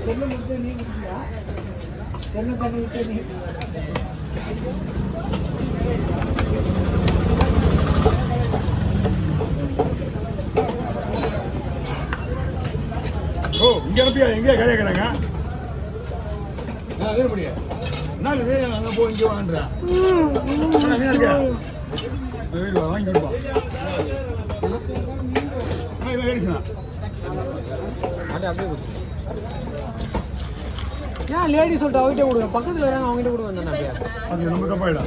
ஓ இங்க இருப்பியா எங்கே கதையா கிடங்க முடியாது என்ன போ இங்கே வாங்கன்றா வாங்கி விடுப்பா ஏன் லேடி சொல்லிட்டு அவங்ககிட்ட கொடுங்க பக்கத்தில் வராங்க அவங்ககிட்ட கொடுங்க அப்படியே அது நம்ம தப்பாயிடா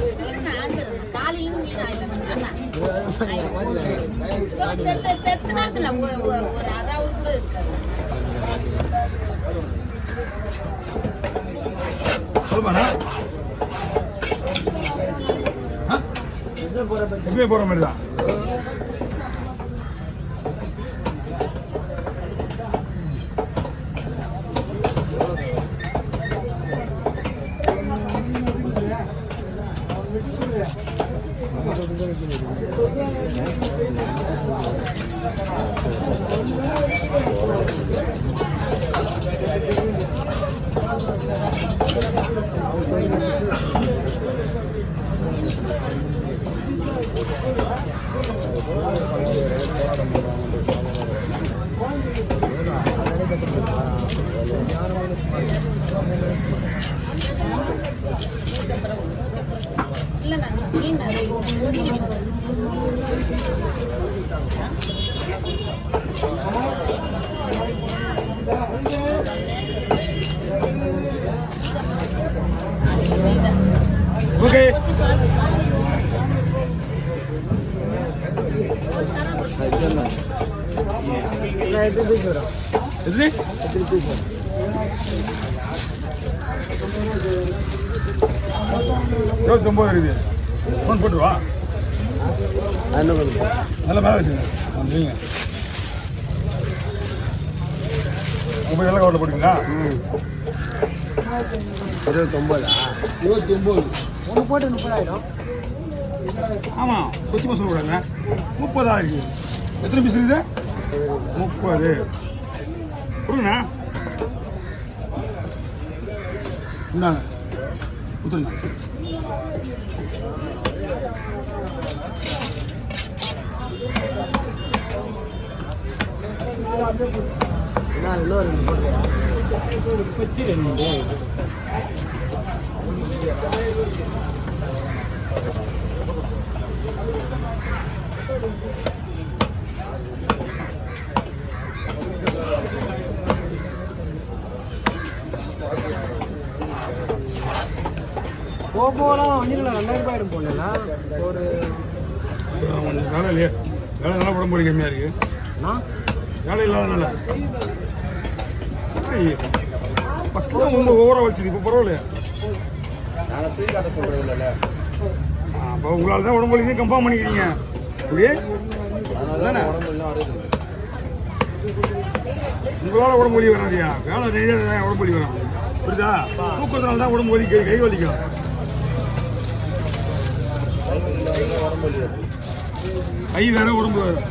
சொல்லுமாண்ணா எப்பயே போற மாதிரி தான் ஓகே இருபத்தொம்பது இருக்குது ஃபோன் போட்டுருவா நல்ல மேலே வச்சுங்க வந்துங்க உங்கள் வெள்ளை கவரில் போட்டுங்களா 29 ஒன்று போட்டு 30,000 ஆமாம் கொச்சிமா சொல்லக்கூடாதுங்க 30,000 இருக்குது எத்தனை பீஸ் இருக்குது 30 கொடுங்கண்ணா இந்தாங்க கொடுத்துருங்க போகலாம் வண்டியில் 2,000 ரூபாய் போடல ஒரு வேலை இல்லையா வேலை நல்லா உடம்பு கம்மியாக இருக்கு வேலை இல்லாதனால ஃபஸ்ட்டு தான் ரொம்ப ஓவராக வச்சுது இப்போ பரவாயில்லையா நான் தூக்கி காட்ட சொல்கிறது இல்லைல்ல அப்போ உங்களால் தான் உடம்பு வலிக்கு கன்ஃபார்ம் பண்ணிக்கிறீங்க அப்படியே தானே உடம்பு எல்லாம் வருது உங்களால் உடம்பு வலி வராதியா வேலை நிறைய உடம்பு வலி வரும் புரியுதா தூக்கத்தினால தான் உடம்பு வலி கை வலிக்கும் கை வேற உடம்பு வேறு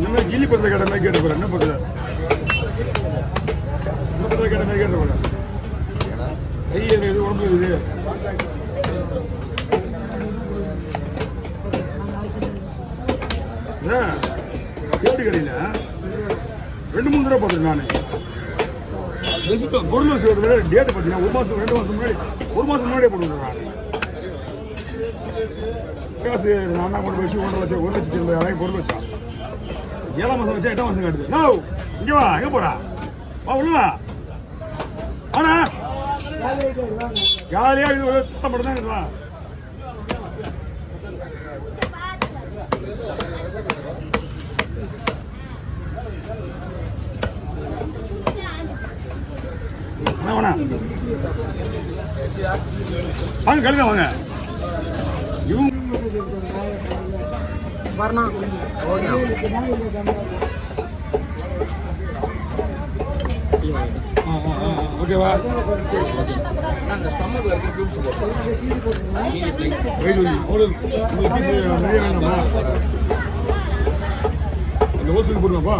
நம்ம கிளி பத்திர கேட்ட மாதிரி கேட்டு போகிறேன் என்ன பத்திர என்ன பத்திர கேட்ட மாதிரி கேட்டு போகிறேன் கை இது உடம்பு இது சேட்டு கடையில் 2-3 தடவை பார்த்துருக்கேன் நான் பொருள் டேட்டு பார்த்தீங்கன்னா 1 மாதம் 2 மாதம் முன்னாடி 1 மாதம் முன்னாடியே போட்டுருக்கேன் காசு நான் தான் கொண்டு வச்சு 1,80,000 பொருள் வச்சான் 7ஆம் மாதம் வச்சா 8ஆம் மாதம் காட்டுது நோ இங்கே வா எங்கே போறா வா உள்ள ஆனா ஜாலியாக இது ஒரு மட்டும் தான் இருக்கலாம் வேணா வாங்க கழுத வாங்க இவங்க வரணும் ஓகேவா நாங்கள் ஸ்டமக்கில் இருக்க க்யூப்ஸ் நிறைய வேண்டாமா அந்த ஹோல்சேல் போடுவாப்பா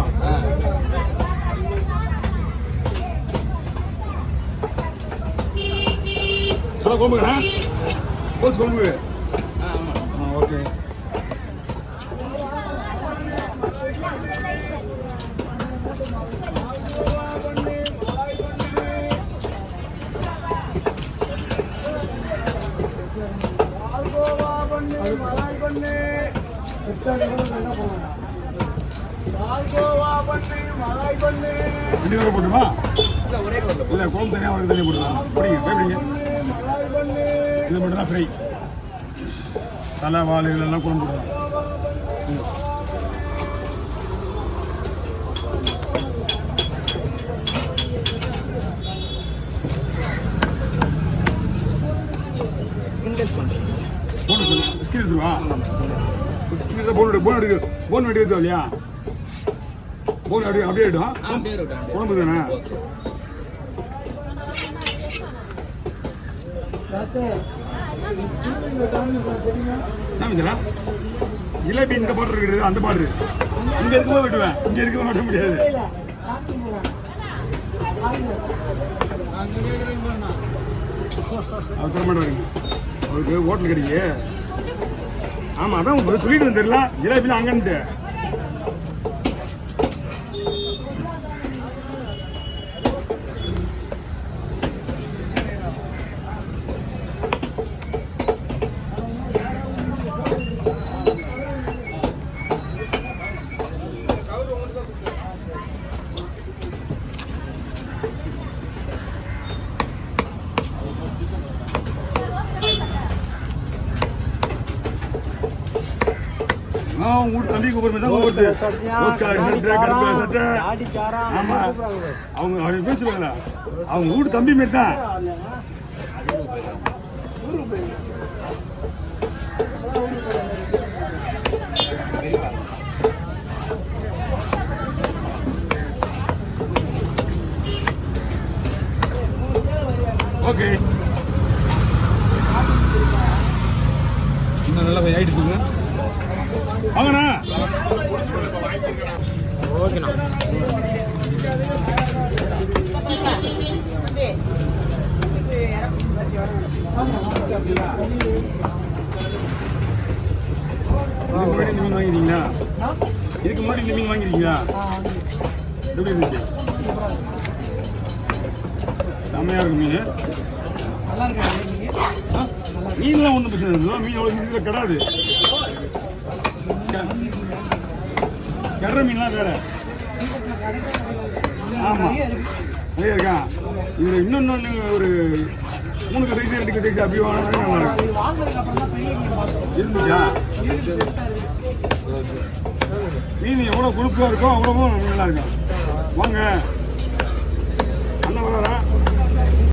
இதெல்லாம் குழம்புங்கண்ணா கோஸ் குழம்பு ஆமாம். ஓகே ரெண்டு பேரும் போட்டுமா இல்லை ஒரே கவரில் இல்லை குழம்பு தனியாக அவருக்கு தனியாக போட்டுக்கலாம் பிடிங்க இது மட்டும் தான் ஃப்ரை தலை வால் இதெல்லாம் குழம்பு போட்டுக்கலாம் ஸ்கின் டெஸ்ட் பண்ணுறேன். போட்டு ஸ்கின் எடுத்துருவா ஸ்கின் போன் வெட்டி எடுத்தோம் இல்லையா போன் அப்படியே எடுத்தோம் அப்படியே இருக்கட்டும். குழம்பு தானே என்ன இதெல்லாம் ஜிலேபி இந்த பாட்டு இருக்குது அந்த பாட்டு இங்க இருக்கும்போது வெட்டுவேன் இங்க இருக்கும்போது வெட்ட முடியாது அவர் தர மாட்டாருங்க அவருக்கு ஹோட்டல் கிடைக்கு ஆமா அதான் உங்களுக்கு சொல்லிட்டு தெரியல ஜிலேபிலாம் அங்கன்ட்டு ஊர் தம்பி கூப்பிடுறது ஆமா அவங்க அவங்க பேசுவாங்களா அவங்க வீட்டு தம்பி மாரி தான் ஓகே இன்னும் நல்லா ஆயிடுச்சுங்க வாங்கண்ணா ஓகேண்ணா இதுக்கு முன்னாடி இந்த மீன் வாங்கிருக்கீங்களா எப்படி இருந்துச்சு செம்மையா இருக்கு மீன் மீன்லாம் ஒன்றும் பிரச்சனை இல்லை மீன் அவ்வளோ இதில் கிடாது கெடுற மீன்லாம் வேற ஆமாம் நிறைய இருக்கான் இதில் இன்னொன்று ஒரு 3 சைஸ் 2 சைஸ் அப்படி வாங்கினா நல்லா இருக்கும் இருந்துச்சா மீன் எவ்வளோ கொழுப்பாக இருக்கோ அவ்வளோவும் நல்லா இருக்கும் வாங்க அண்ணன் வராரா